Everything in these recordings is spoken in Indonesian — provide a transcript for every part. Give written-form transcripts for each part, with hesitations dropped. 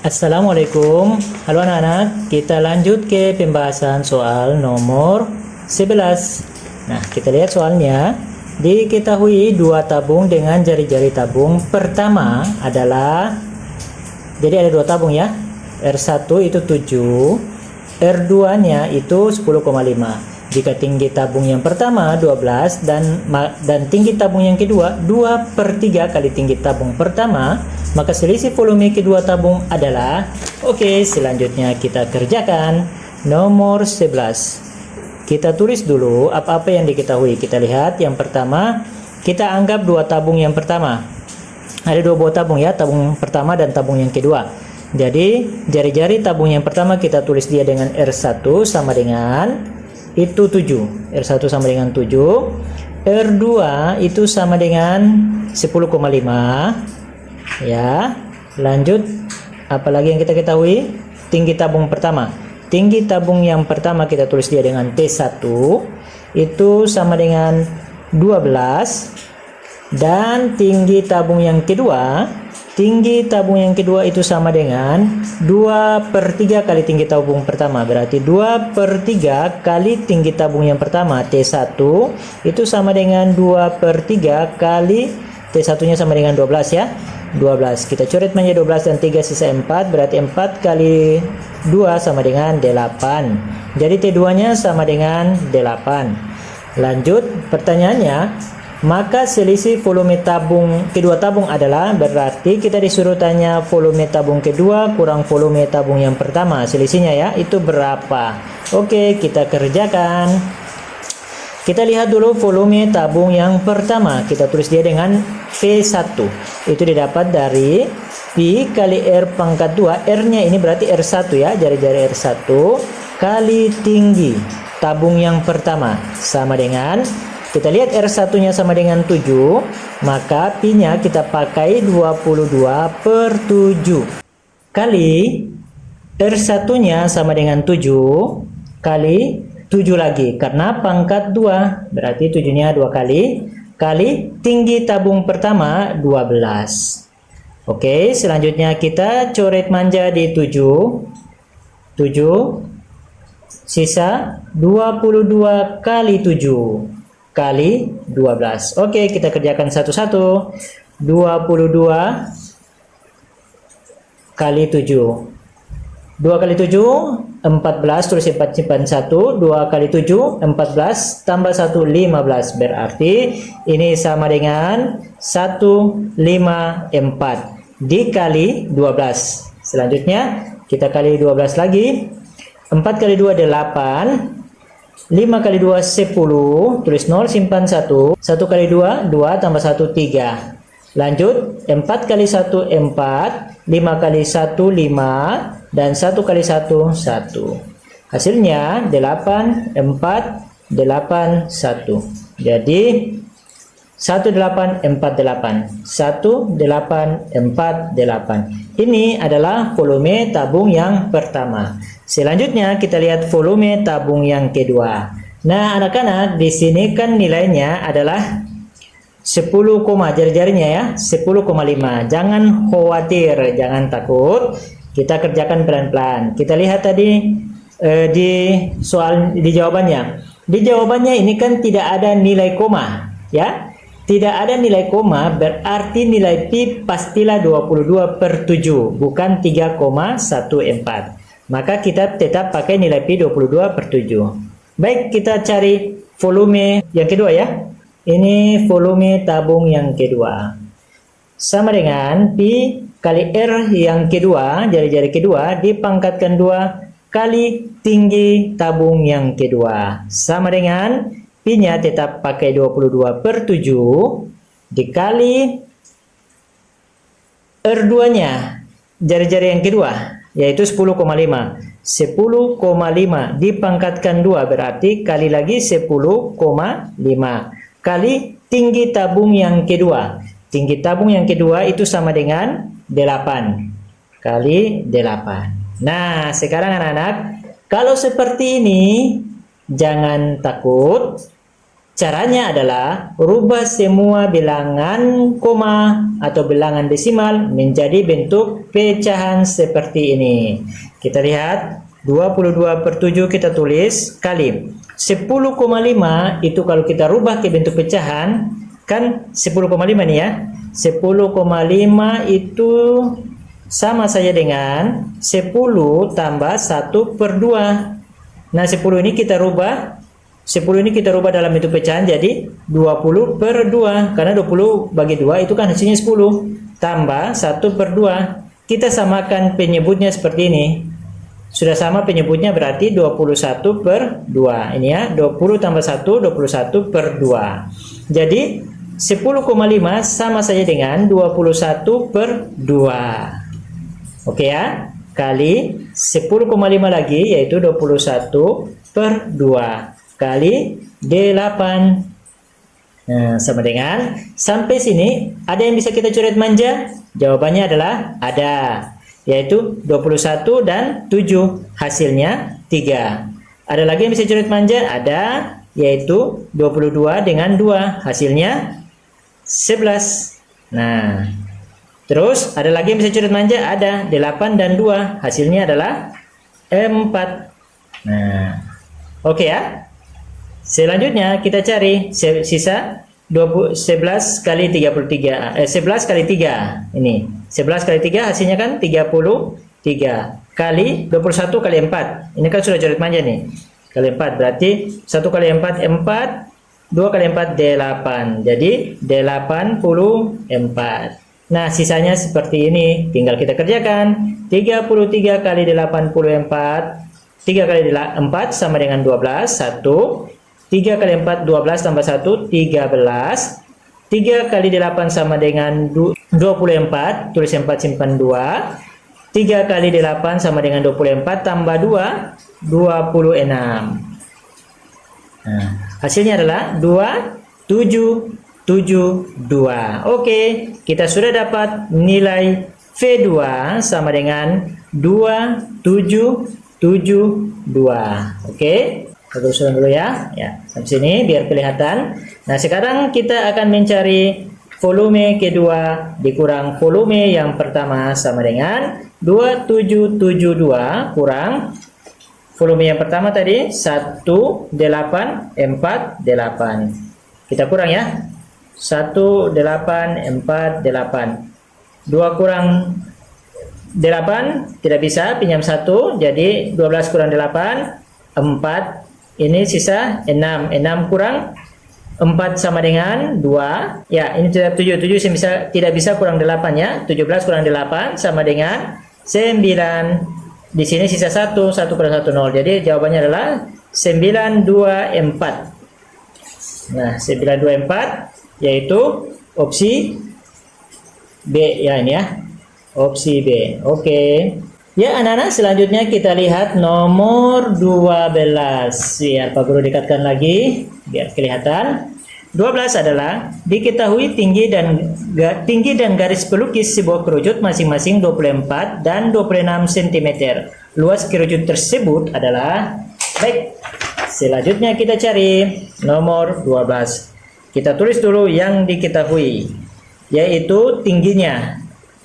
Assalamualaikum. Halo anak-anak, kita lanjut ke pembahasan soal nomor 11. Nah, kita lihat soalnya. Diketahui dua tabung dengan jari-jari tabung pertama adalah, jadi ada dua tabung ya. R1 itu 7, R2 nya itu 10,5. Jika tinggi tabung yang pertama 12 dan tinggi tabung yang kedua 2/3 kali tinggi tabung pertama, maka selisih volume kedua tabung adalah, oke, selanjutnya kita kerjakan nomor 11. Kita tulis dulu apa-apa yang diketahui. Kita lihat yang pertama, kita anggap dua tabung yang pertama. Ada dua buah tabung ya, tabung pertama dan tabung yang kedua. Jadi jari-jari tabung yang pertama kita tulis dia dengan R1 sama dengan itu 7. R1 sama dengan 7. R2 itu sama dengan 10,5. Ya. Lanjut, apalagi yang kita ketahui? Tinggi tabung pertama. Tinggi tabung yang pertama kita tulis dia dengan T1 itu sama dengan 12, dan tinggi tabung yang kedua itu sama dengan 2/3 kali tinggi tabung pertama. Berarti 2/3 kali tinggi tabung yang pertama T1 itu sama dengan 2/3 kali T1 nya sama dengan 12 ya. 12 kita coret menjadi 12 dan 3 sisa 4, berarti 4 kali 2 sama dengan 8. Jadi T2 nya sama dengan 8. Lanjut pertanyaannya, maka selisih volume tabung kedua tabung adalah, berarti kita disuruh tanya volume tabung kedua kurang volume tabung yang pertama, selisihnya ya, itu berapa? Oke, kita kerjakan. Kita lihat dulu volume tabung yang pertama. Kita tulis dia dengan V1. Itu didapat dari Pi kali R pangkat 2. R-nya ini berarti R1 ya, jari-jari R1 kali tinggi tabung yang pertama sama dengan, kita lihat R1 nya sama dengan 7, maka Pi-nya kita pakai 22/7 kali R1 nya sama dengan 7 kali 7 lagi, karena pangkat 2, berarti 7 nya 2 kali tinggi tabung pertama 12. Oke, selanjutnya kita coret manja di 7 sisa 22 kali 7 kali 12. Oke, kita kerjakan satu-satu. 22 kali 7. 2 kali 7 14, tulis 4 simpan 1. 2 kali 7 14 tambah 1 15, berarti ini sama dengan 154 dikali 12. Selanjutnya kita kali 12 lagi. 4 kali 2 8, 5 kali 2 10, tulis 0 simpan 1. 1 kali 2 2 tambah 1 3. Lanjut, 4 kali 1 4, 5 kali 1 5, dan 1 kali 1 1. Hasilnya 8 4 8 1. Jadi 1848. 1848. Ini adalah volume tabung yang pertama. Selanjutnya kita lihat volume tabung yang kedua. Nah, anak-anak, di sini kan nilainya adalah 10, jari-jarinya ya, 10,5. Jangan khawatir, jangan takut. Kita kerjakan pelan-pelan. Kita lihat tadi di soal, di jawabannya. Di jawabannya ini kan tidak ada nilai koma, ya. Tidak ada nilai koma, berarti nilai Pi pastilah 22/7, bukan 3,14. Maka kita tetap pakai nilai Pi 22/7. Baik, kita cari volume yang kedua ya. Ini volume tabung yang kedua. Sama dengan Pi kali R yang kedua, jari-jari kedua, dipangkatkan 2 kali tinggi tabung yang kedua. Sama dengan Pi-nya tetap pakai 22/7 dikali R2-nya, jari-jari yang kedua, yaitu 10,5. 10,5 dipangkatkan 2, berarti kali lagi 10,5 kali tinggi tabung yang kedua. Tinggi tabung yang kedua itu sama dengan 8 kali 8. Nah, sekarang anak-anak, kalau seperti ini jangan takut. Caranya adalah rubah semua bilangan koma atau bilangan desimal menjadi bentuk pecahan seperti ini. Kita lihat 22/7 kita tulis kali 10,5 itu kalau kita rubah ke bentuk pecahan kan 10,5 nih ya. 10,5 itu sama saja dengan 10 tambah 1/2. Nah 10 ini kita rubah dalam bentuk pecahan jadi 20/2 karena 20 bagi 2 itu kan hasilnya 10 tambah 1/2. Kita samakan penyebutnya seperti ini. Sudah sama penyebutnya berarti 21/2. Ini ya, 20 tambah 1, 21/2. Jadi 10,5 sama saja dengan 21/2. Oke ya, kali 10,5 lagi yaitu 21/2 kali 8. Nah, sama dengan sampai sini ada yang bisa kita coret manja? Jawabannya adalah ada, yaitu 21 dan 7, hasilnya 3. Ada lagi yang bisa coret manja? Ada, yaitu 22 dengan 2, hasilnya 11. Nah, terus ada lagi yang bisa coret manja? Ada, 8 dan 2, hasilnya adalah 4. Nah, oke ya. Selanjutnya kita cari sisa 11 kali 33, 11 kali 3 ini 11 kali 3 hasilnya kan 33 kali 21 kali 4 ini kan sudah coret manja nih kali 4 berarti 1 kali 4 4, 2 kali 4 8, jadi 84. Nah sisanya seperti ini, tinggal kita kerjakan. 33 kali 84, 3 kali 4 sama dengan 12, 1. 3 kali 4, 12 tambah 1, 13. 3 kali 8 sama dengan 24, tulis 4 simpan 2. 3 kali 8 sama dengan 24 tambah 2, 26. Nah, hasilnya adalah 2772. Oke, kita sudah dapat nilai V2 sama dengan 2772. Oke. Kita tuliskan dulu ya. Ya, sampai sini biar kelihatan. Nah, sekarang kita akan mencari volume kedua dikurang volume yang pertama sama dengan 2772 kurang volume yang pertama tadi 1848. Kita kurang ya. 1848. 2 kurang 8 tidak bisa, pinjam 1. Jadi 12 kurang 8 4. Ini sisa 6. 6 kurang 4 sama dengan 2. Ya, ini tidak 7. 7 tidak bisa kurang 8 ya. 17 kurang 8 sama dengan 9. Di sini sisa 1. 1 kurang 1 0. Jadi jawabannya adalah 924. Nah, 924 yaitu opsi B ya ini ya. Opsi B. Oke. Ya anak-anak, selanjutnya kita lihat nomor 12. Ya, Pak Guru dekatkan lagi biar kelihatan. 12 adalah diketahui tinggi dan garis pelukis sebuah kerucut masing-masing 24 dan 26 cm. Luas kerucut tersebut adalah baik. Selanjutnya kita cari nomor 12. Kita tulis dulu yang diketahui, yaitu tingginya.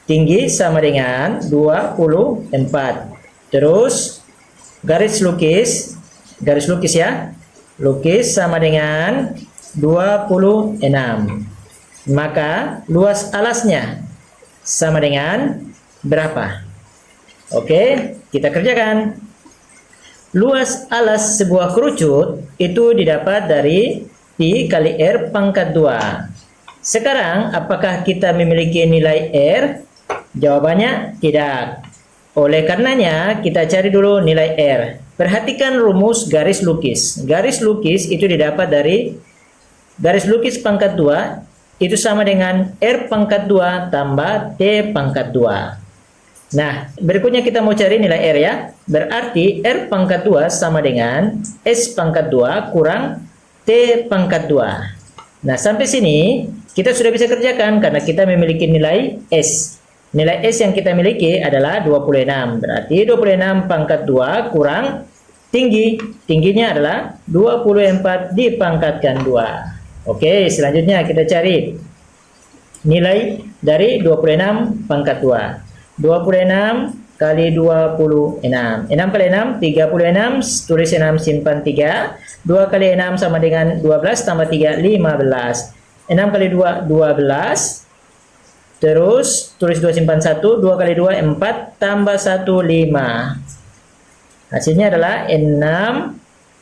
Tinggi sama dengan 24. Terus garis lukis ya. Lukis sama dengan 26. Maka luas alasnya sama dengan berapa? Oke, kita kerjakan. Luas alas sebuah kerucut itu didapat dari Pi kali R pangkat 2. Sekarang apakah kita memiliki nilai R? Jawabannya tidak. Oleh karenanya kita cari dulu nilai R. Perhatikan rumus garis lukis. Garis lukis itu didapat dari garis lukis pangkat 2 itu sama dengan R pangkat 2 tambah T pangkat 2. Nah, berikutnya kita mau cari nilai R ya. Berarti R pangkat 2 sama dengan S pangkat 2 kurang T pangkat 2. Nah, sampai sini kita sudah bisa kerjakan karena kita memiliki nilai S. Nilai S yang kita miliki adalah 26. Berarti 26 pangkat 2 kurang tingginya adalah 24 dipangkatkan 2. Oke, selanjutnya kita cari nilai dari 26 pangkat 2. 26 kali 26. 6 kali 6, 36. Tulis 6, simpan 3. 2 kali 6 sama dengan 12, tambah 3, 15. 6 kali 2, 12. Terus, tulis 2, simpan 1. 2 kali 2, 4. Tambah 1, 5. Hasilnya adalah 6,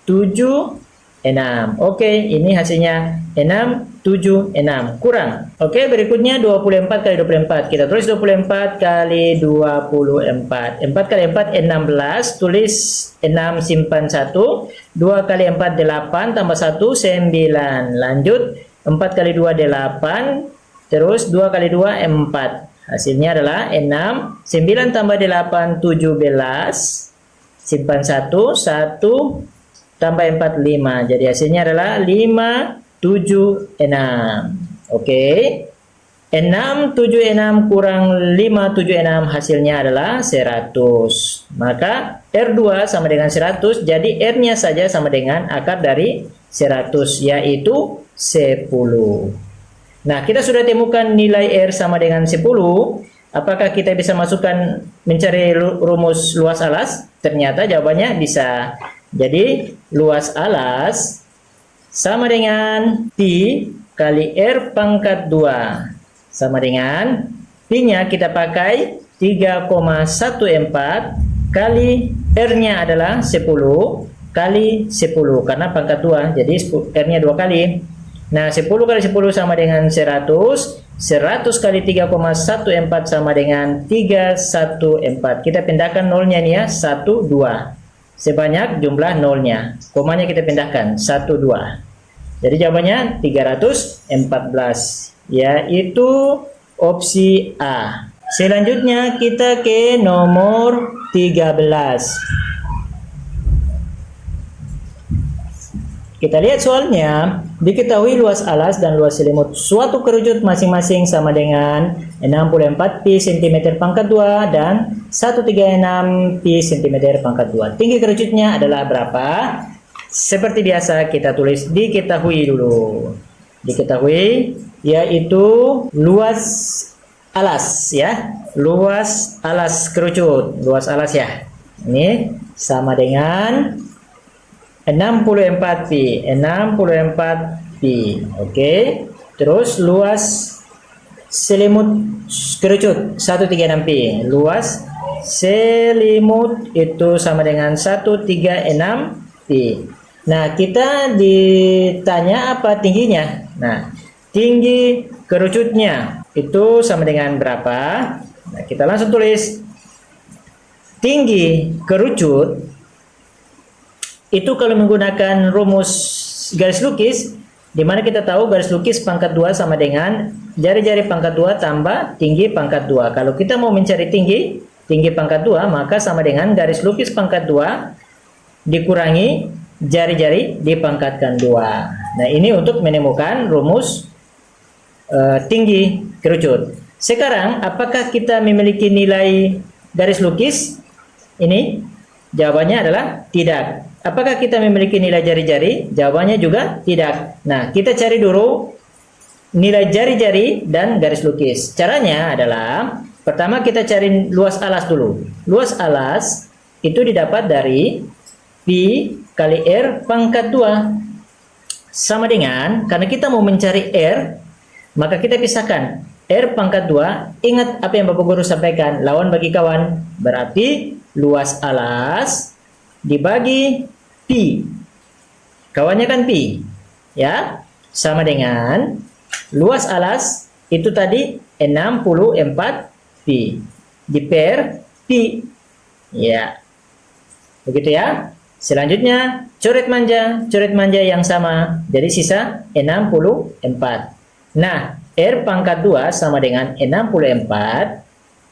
7, 6. Oke, ini hasilnya 6, 7, 6. Kurang. Oke, berikutnya 24 kali 24. Kita tulis 24 kali 24. 4 kali 4, 16. Tulis 6, simpan 1. 2 kali 4, 8. Tambah 1, 9. Lanjut, 4 kali 2, 8. Terus 2 kali 2, 4. Hasilnya adalah 6. 9 tambah 8, 17. Simpan 1. 1 tambah 4, 5. Jadi hasilnya adalah 5, 7, 6. Oke. 6, 7, 6 kurang 5, 7, 6 hasilnya adalah 100. Maka R2 sama dengan 100, jadi R-nya saja sama dengan akar dari 100, yaitu 10. Nah, kita sudah temukan nilai R sama dengan 10. Apakah kita bisa masukkan mencari rumus luas alas? Ternyata jawabannya bisa. Jadi, luas alas sama dengan pi kali R pangkat 2. Sama dengan pi-nya kita pakai 3,14 kali R-nya adalah 10 kali 10. Karena pangkat 2, jadi R-nya 2 kali. Nah, 10 kali 10 sama dengan 100. 100 kali 3,14 sama dengan 314. Kita pindahkan nolnya nih ya, 1, 2. Sebanyak jumlah nolnya. Komanya kita pindahkan, 1, 2. Jadi jawabannya 314, yaitu opsi A. Selanjutnya kita ke nomor 13. Kita lihat soalnya, diketahui luas alas dan luas selimut suatu kerucut masing-masing sama dengan 64 pi cm pangkat 2 dan 136 pi cm pangkat 2. Tinggi kerucutnya adalah berapa? Seperti biasa kita tulis diketahui dulu. Diketahui yaitu luas alas ya. Luas alas kerucut, luas alas ya. Ini sama dengan 64 pi, 64 pi. Oke. Terus luas selimut kerucut 136 pi. Luas selimut itu sama dengan 136 pi. Nah, kita ditanya apa tingginya? Nah, tinggi kerucutnya itu sama dengan berapa? Nah, kita langsung tulis tinggi kerucut itu kalau menggunakan rumus garis lukis, di mana kita tahu garis lukis pangkat 2 sama dengan jari-jari pangkat 2 tambah tinggi pangkat 2. Kalau kita mau mencari tinggi pangkat 2, maka sama dengan garis lukis pangkat 2 dikurangi jari-jari dipangkatkan 2. Nah, ini untuk menemukan rumus tinggi kerucut. Sekarang, apakah kita memiliki nilai garis lukis? Ini jawabannya adalah tidak. Apakah kita memiliki nilai jari-jari? Jawabannya juga tidak. Nah, kita cari dulu nilai jari-jari dan garis lukis. Caranya adalah, pertama kita cari luas alas dulu. Luas alas itu didapat dari pi kali R pangkat 2. Sama dengan, karena kita mau mencari R, maka kita pisahkan. R pangkat 2, ingat apa yang Bapak Guru sampaikan, lawan bagi kawan. Berarti luas alas dibagi pi. Kawannya kan pi. Ya, sama dengan luas alas itu tadi 64 pi. Diper pi. Ya. Begitu ya. Selanjutnya, coret manja yang sama. Jadi sisa 64. Nah, R pangkat 2 sama dengan 64.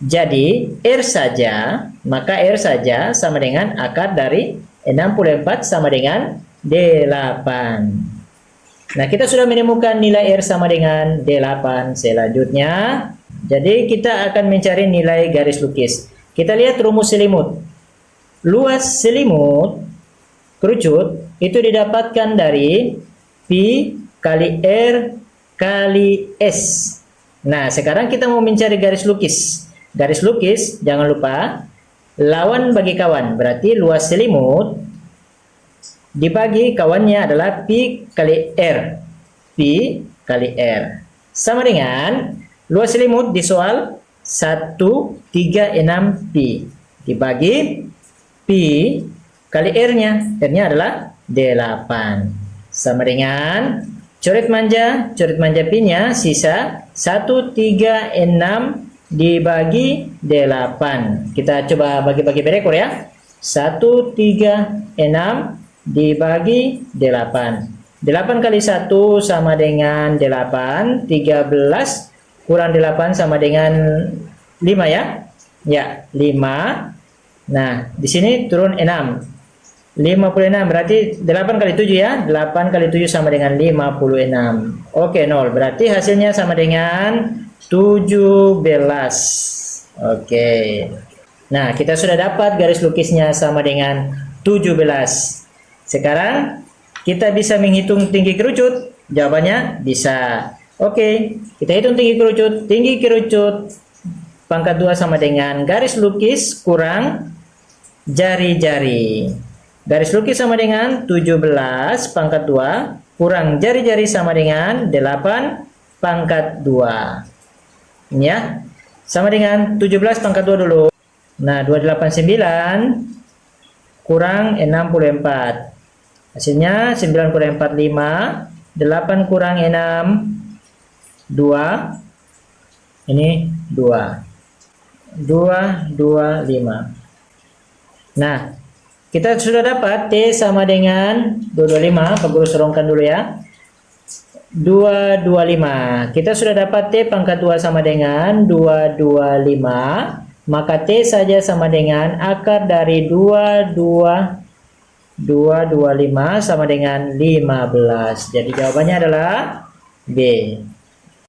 Jadi, R saja, maka R saja sama dengan akar dari 64 sama dengan 8. Nah, kita sudah menemukan nilai R sama dengan 8. Selanjutnya, jadi kita akan mencari nilai garis lukis. Kita lihat rumus selimut. Luas selimut kerucut itu didapatkan dari Pi kali R kali S. Nah, sekarang kita mau mencari garis lukis. Garis lukis, jangan lupa, lawan bagi kawan. Berarti luas selimut dibagi kawannya adalah Pi kali R. Pi kali R. Sama dengan luas selimut di soal 136 Pi. Dibagi Pi kali R-nya. R-nya adalah 8. Sama dengan coret manja Pi-nya sisa 136 dibagi 8. Kita coba bagi-bagi berekor ya. 136 dibagi 8. 8 kali 1 sama dengan 8. 13 kurang 8 sama dengan 5 ya. Ya, 5. Nah, di sini turun 6. 56 berarti 8 kali 7 ya. 8 kali 7 sama dengan 56. Oke, 0. Berarti hasilnya sama dengan 17. Oke. Nah, kita sudah dapat garis lukisnya sama dengan 17. Sekarang kita bisa menghitung tinggi kerucut. Jawabannya bisa. Oke, kita hitung tinggi kerucut. Tinggi kerucut pangkat 2 sama dengan garis lukis kurang jari-jari. Garis lukis sama dengan 17 pangkat 2 kurang jari-jari sama dengan 8 pangkat 2. Ini ya. Sama dengan 17 pangkat 2 dulu. Nah, 289 kurang 64. Hasilnya 9 kurang 4, 5. 8 kurang 6, 2. Ini 2. 2, 2, 5. Nah, kita sudah dapat T sama dengan 225. Pak Guru sorongkan dulu ya. 225. Kita sudah dapat T pangkat 2 sama dengan 225. Maka T saja sama dengan akar dari 225 sama dengan 15. Jadi jawabannya adalah B.